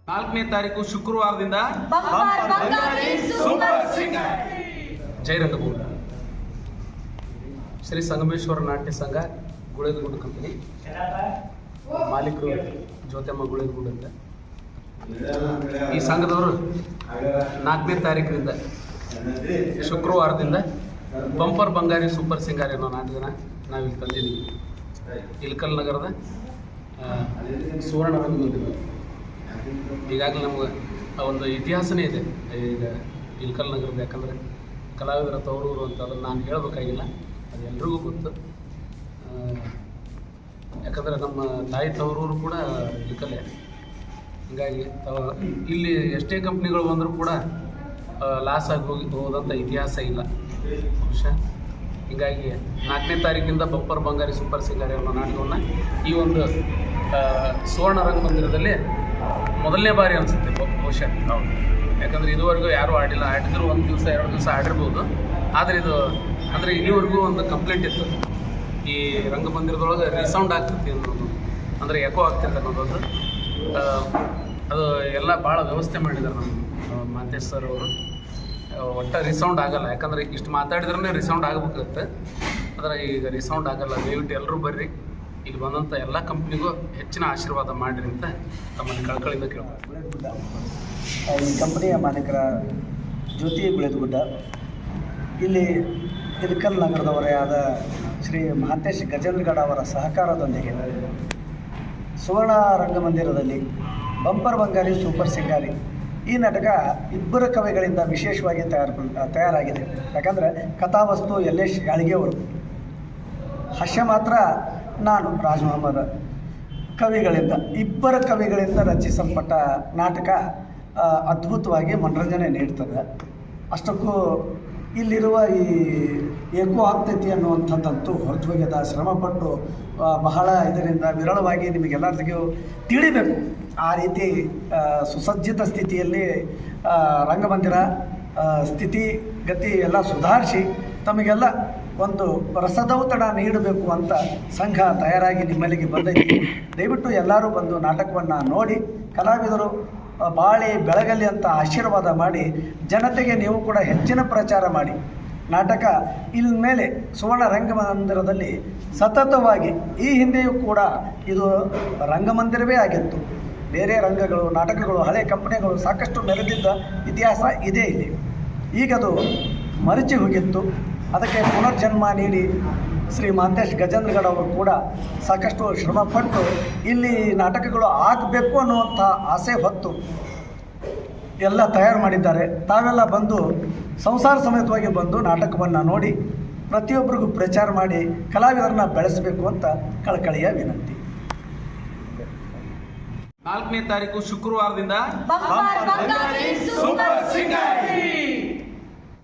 4ನೇ ತಾರೀಕು ಶುಕ್ರವಾರದಿಂದ ಜೈ ರಂಗಭೂಮಿ ಶ್ರೀ ಸಂಗಮೇಶ್ವರ ನಾಟ್ಯ ಸಂಘ ಗುಳೇದಗುಡ್ಡ ಕಂಪನಿ ಮಾಲೀಕರು ಜ್ಯೋತಮ್ಮ ಗುಳೇದಗುಡ್ಡ ಅಂತ. ಈ ಸಂಘದವರು 4ನೇ ತಾರೀಕಿನಿಂದ ಶುಕ್ರವಾರದಿಂದ ಬಂಪರ್ ಬಂಗಾರಿ ಸೂಪರ್ ಸಿಂಗಾರಿ ಅನ್ನೋ ನಾಟಕನ ನಾವಿಲ್ಲಿ ತಂದಿದ್ದೀವಿ. ಇಲ್ಕಲ್ ನಗರದ ಸುವರ್ಣ ರಂಗಮಂದಿರ. ಈಗಾಗಲೇ ನಮ್ಗೆ ಒಂದು ಇತಿಹಾಸನೇ ಇದೆ ಈಗ ಇಲ್ಕಲ್ ನಗರದ. ಯಾಕಂದರೆ ಕಲಾವಿದರ ತವರೂರು ಅಂತ ಅದನ್ನು ನಾನು ಹೇಳಬೇಕಾಗಿಲ್ಲ, ಅದು ಎಲ್ರಿಗೂ ಗೊತ್ತು. ಯಾಕಂದರೆ ನಮ್ಮ ತಾಯಿ ತವರೂರು ಕೂಡ ಇಲ್ಕಲ್ಲೇ. ಹೀಗಾಗಿ ಇಲ್ಲಿ ಎಷ್ಟೇ ಕಂಪ್ನಿಗಳು ಬಂದರೂ ಕೂಡ ಲಾಸ್ ಆಗಿ ಹೋದಂಥ ಇತಿಹಾಸ ಇಲ್ಲ ಬಹುಶಃ. ಹೀಗಾಗಿ 4ನೇ ತಾರೀಕಿಂದ ಬಂಪರ್ ಬಂಗಾರಿ ಸೂಪರ್ ಸಿಂಗಾರಿ ಅನ್ನೋ ನಾಟಕವನ್ನು ಈ ಒಂದು ಸುವರ್ಣ ರಂಗಮಂದಿರದಲ್ಲಿ ಮೊದಲನೇ ಬಾರಿ ಅನಿಸುತ್ತೆ ಬಹುಶಃ. ಯಾಕಂದರೆ ಇದುವರೆಗೂ ಯಾರೂ ಆಡಿಲ್ಲ. ಆಡಿದ್ರು 1 ದಿವಸ 2 ದಿವಸ ಆಡಿರ್ಬೋದು. ಆದರೆ ಇದು ಅಂದರೆ ಇಲ್ಲಿವರೆಗೂ ಒಂದು ಕಂಪ್ಲೇಂಟ್ ಇತ್ತು, ಈ ರಂಗಮಂದಿರದೊಳಗೆ ರಿಸೌಂಡ್ ಆಗ್ತೈತಿ ಅನ್ನೋದು, ಅಂದರೆ ಎಕೋ ಆಗ್ತೈತೆ ಅನ್ನೋದು. ಅದು ಎಲ್ಲ ಭಾಳ ವ್ಯವಸ್ಥೆ ಮಾಡಿದ್ದಾರೆ ನಮ್ಮ ಮಾತೇಶ್ ಸರ್ ಅವರು. ಒಟ್ಟು ರಿಸೌಂಡ್ ಆಗಲ್ಲ, ಯಾಕಂದರೆ ಇಷ್ಟು ಮಾತಾಡಿದ್ರೇ ರಿಸೌಂಡ್ ಆಗಬೇಕಾಗುತ್ತೆ. ಆದರೆ ಈಗ ರಿಸೌಂಡ್ ಆಗಲ್ಲ. ದಯವಿಟ್ಟು ಎಲ್ಲರೂ ಬರ್ರಿ. ಇಲ್ಲಿ ಬಂದಂಥ ಎಲ್ಲ ಕಂಪ್ನಿಗೂ ಹೆಚ್ಚಿನ ಆಶೀರ್ವಾದ ಮಾಡಿರಿ ಅಂತ ತಮ್ಮಲ್ಲಿ ಕಳ್ಕಳಿಂದ ಕೇಳ್ಬೋದು. ಈ ಕಂಪನಿಯ ಮಾಲೀಕರ ಜ್ಯೋತಿ ಗುಳೇದಗುಡ್ಡ, ಇಲ್ಲಿ ಇಲ್ಕಲ್ ನಗರದವರೇ ಆದ ಶ್ರೀ ಮಹಾಂತೇಶ್ ಗಜೇಂದ್ರಗಡ ಅವರ ಸಹಕಾರದೊಂದಿಗೆ ಸುವರ್ಣ ರಂಗಮಂದಿರದಲ್ಲಿ ಬಂಪರ್ ಬಂಗಾರಿ ಸೂಪರ್ ಸಿಂಗಾರಿ ಈ ನಾಟಕ ಇಬ್ಬರು ಕವಿಗಳಿಂದ ವಿಶೇಷವಾಗಿ ತಯಾರಾಗಿದೆ. ಯಾಕಂದರೆ ಕಥಾವಸ್ತು ಯಲ್ಲೇಶ್ ಯಾಳಿಗೆಯವರು, ಹಾಸ್ಯ ಮಾತ್ರ ನಾನು ರಾಜ್ ಮೊಹಮ್ಮದ್. ಕವಿಗಳಿಂದ ಇಬ್ಬರ ಕವಿಗಳಿಂದ ರಚಿಸಲ್ಪಟ್ಟ ನಾಟಕ ಅದ್ಭುತವಾಗಿ ಮನರಂಜನೆ ನೀಡ್ತದೆ. ಅಷ್ಟಕ್ಕೂ ಇಲ್ಲಿರುವ ಈ ಏಕೋ ಆಗ್ತೈತಿ ಅನ್ನುವಂಥದ್ದಂತೂ ಹೊರತು ಹೋಗ್ಯದ. ಶ್ರಮಪಟ್ಟು ಬಹಳ ಇದರಿಂದ ವಿರಳವಾಗಿ ನಿಮಗೆಲ್ಲರಿಗೂ ತಿಳಿಬೇಕು. ಆ ರೀತಿ ಸುಸಜ್ಜಿತ ಸ್ಥಿತಿಯಲ್ಲಿ ರಂಗಮಂದಿರ ಸ್ಥಿತಿಗತಿ ಎಲ್ಲ ಸುಧಾರಿಸಿ ತಮಗೆಲ್ಲ ಒಂದು ರಸದೌತಣ ನೀಡಬೇಕು ಅಂತ ಸಂಘ ತಯಾರಾಗಿ ನಿಮ್ಮಲ್ಲಿಗೆ ಬಂದೈತಿ. ದಯವಿಟ್ಟು ಎಲ್ಲರೂ ಬಂದು ನಾಟಕವನ್ನು ನೋಡಿ ಕಲಾವಿದರು ಬಾಳಿ ಬೆಳಗಲಿ ಅಂತ ಆಶೀರ್ವಾದ ಮಾಡಿ ಜನತೆಗೆ ನೀವು ಕೂಡ ಹೆಚ್ಚಿನ ಪ್ರಚಾರ ಮಾಡಿ. ನಾಟಕ ಇಲ್ ಮೇಲೆ ಸುವರ್ಣ ರಂಗಮಂದಿರದಲ್ಲಿ ಸತತವಾಗಿ ಈ ಹಿಂದೆಯೂ ಕೂಡ ಇದು ರಂಗಮಂದಿರವೇ ಆಗಿತ್ತು. ಬೇರೆ ರಂಗಗಳು ನಾಟಕಗಳು ಹಳೆ ಕಂಪನಿಗಳು ಸಾಕಷ್ಟು ಮೆರೆದಿದ್ದ ಇತಿಹಾಸ ಇದೇ ಇದೆ. ಈಗದು ಮರಚಿ ಹೋಗಿತ್ತು. ಅದಕ್ಕೆ ಪುನರ್ಜನ್ಮ ನೀಡಿ ಶ್ರೀ ಮಹಾಂತೇಶ್ ಗಜೇಂದ್ರಗಡ ಅವರು ಕೂಡ ಸಾಕಷ್ಟು ಶ್ರಮಪಟ್ಟು ಇಲ್ಲಿ ನಾಟಕಗಳು ಆಗಬೇಕು ಅನ್ನುವಂಥ ಆಸೆ ಹೊತ್ತು ಎಲ್ಲ ತಯಾರು ಮಾಡಿದ್ದಾರೆ. ತಾವೆಲ್ಲ ಬಂದು ಸಂಸಾರ ಸಮೇತವಾಗಿ ಬಂದು ನಾಟಕವನ್ನು ನೋಡಿ ಪ್ರತಿಯೊಬ್ಬರಿಗೂ ಪ್ರಚಾರ ಮಾಡಿ ಕಲಾವಿದರನ್ನ ಬೆಳೆಸಬೇಕು ಅಂತ ಕಳಕಳಿಯ ವಿನಂತಿ. 4ನೇ ತಾರೀಕು ಶುಕ್ರವಾರದಿಂದ ಬಂಪರ್ ಬಂಗಾರಿ ಸೂಪರ್ ಸಿಂಗಾರಿ